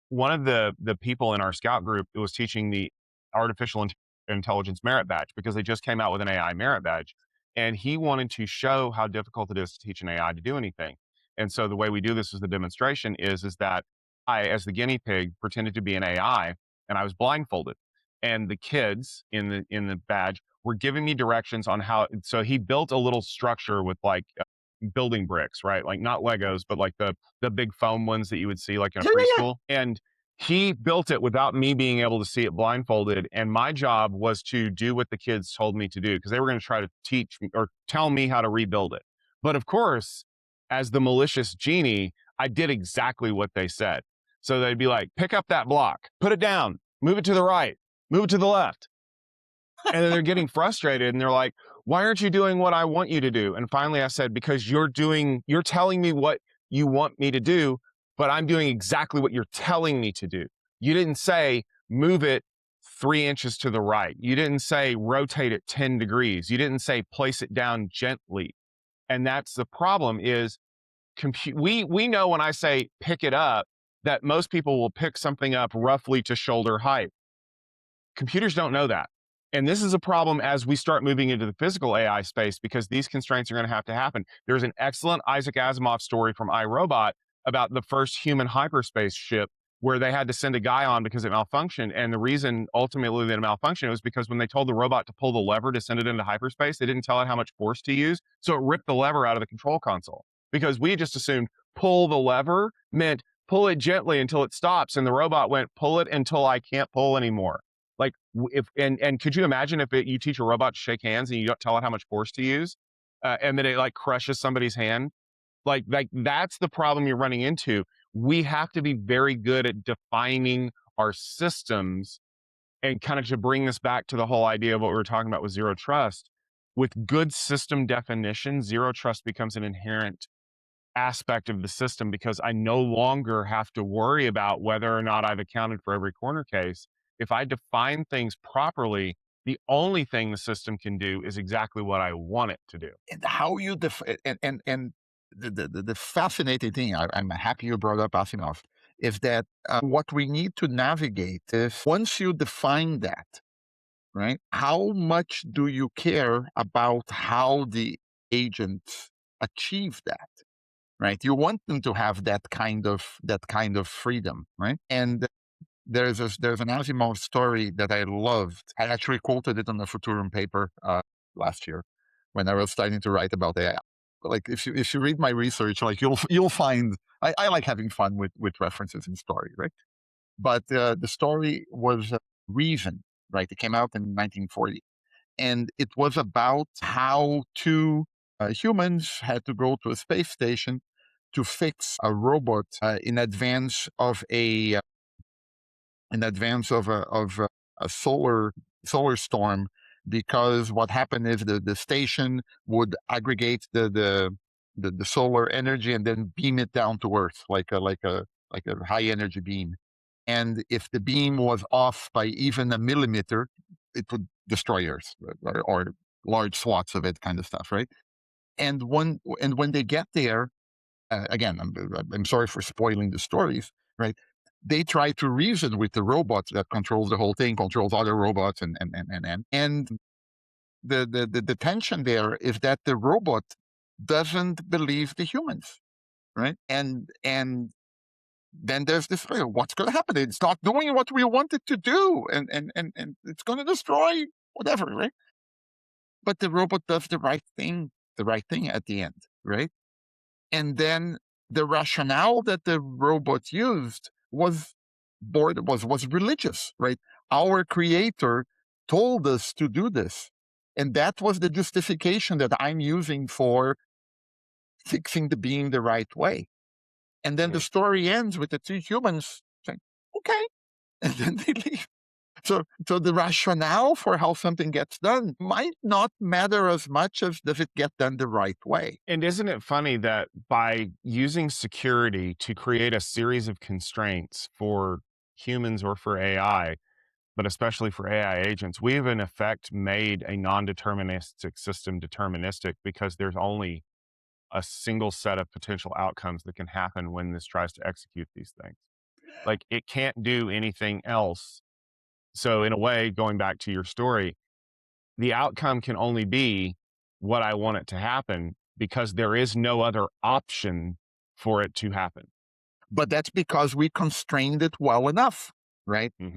one of the people in our scout group was teaching the artificial intelligence merit badge because they just came out with an AI merit badge. And he wanted to show how difficult it is to teach an AI to do anything. And so the way we do this as the demonstration is that I, as the guinea pig, pretended to be an AI and I was blindfolded. And the kids in the badge were giving me directions on how. So he built a little structure with like building bricks, right? Like not Legos, but like the big foam ones that you would see like in a Yeah, yeah, yeah. preschool. And he built it without me being able to see it blindfolded. And my job was to do what the kids told me to do because they were going to try to teach me or tell me how to rebuild it. But of course, as the malicious genie, I did exactly what they said. So they'd be like, pick up that block, put it down, move it to the right, move it to the left. And then they're getting frustrated and they're like, why aren't you doing what I want you to do? And finally I said, because you're telling me what you want me to do, but I'm doing exactly what you're telling me to do. You didn't say move it 3 inches to the right. You didn't say rotate it 10 degrees. You didn't say place it down gently. And that's the problem is we know when I say pick it up that most people will pick something up roughly to shoulder height. Computers don't know that. And this is a problem as we start moving into the physical AI space because these constraints are going to have to happen. There's an excellent Isaac Asimov story from iRobot about the first human hyperspace ship where they had to send a guy on because it malfunctioned. And the reason ultimately that it malfunctioned was because when they told the robot to pull the lever to send it into hyperspace, they didn't tell it how much force to use. So it ripped the lever out of the control console because we just assumed pull the lever meant pull it gently until it stops. And the robot went, pull it until I can't pull anymore. Like if and could you imagine if you teach a robot to shake hands and you don't tell it how much force to use, and then it like crushes somebody's hand? Like that's the problem you're running into. We have to be very good at defining our systems and kind of to bring this back to the whole idea of what we were talking about with zero trust. With good system definition, zero trust becomes an inherent aspect of the system because I no longer have to worry about whether or not I've accounted for every corner case. If I define things properly, the only thing the system can do is exactly what I want it to do. And how you and the fascinating thing, I'm happy you brought up Asimov, is that what we need to navigate is once you define that, right? How much do you care about how the agents achieve that? Right? You want them to have that kind of freedom, right? And there's an Asimov story that I loved. I actually quoted it on the Futurum paper last year when I was starting to write about AI. Like if you read my research, like you'll find I like having fun with references in story, right? But the story was Reason, right? It came out in 1940, and it was about how two humans had to go to a space station to fix a robot in advance of a a solar storm, because what happened is the station would aggregate the solar energy and then beam it down to Earth like a high energy beam. And if the beam was off by even a millimeter, it would destroy Earth or large swaths of it, kind of stuff, right? And when they get there, again, I'm sorry for spoiling the stories, right? They try to reason with the robot that controls the whole thing, controls other robots, and the tension there is that the robot doesn't believe the humans, right? And then there's this fear, what's going to happen? It's not doing what we want it to do, and it's going to destroy whatever, right? But the robot does the right thing at the end, right? And then the rationale that the robot used was religious, right? Our creator told us to do this. And that was the justification that I'm using for fixing the beam the right way. And then the story ends with the two humans saying, okay. And then they leave. So the rationale for how something gets done might not matter as much as does it get done the right way. And isn't it funny that by using security to create a series of constraints for humans or for AI, but especially for AI agents, we've in effect made a non-deterministic system deterministic because there's only a single set of potential outcomes that can happen when this tries to execute these things. Like it can't do anything else. So in a way, going back to your story, the outcome can only be what I want it to happen because there is no other option for it to happen. But that's because we constrained it well enough, right? Mm-hmm.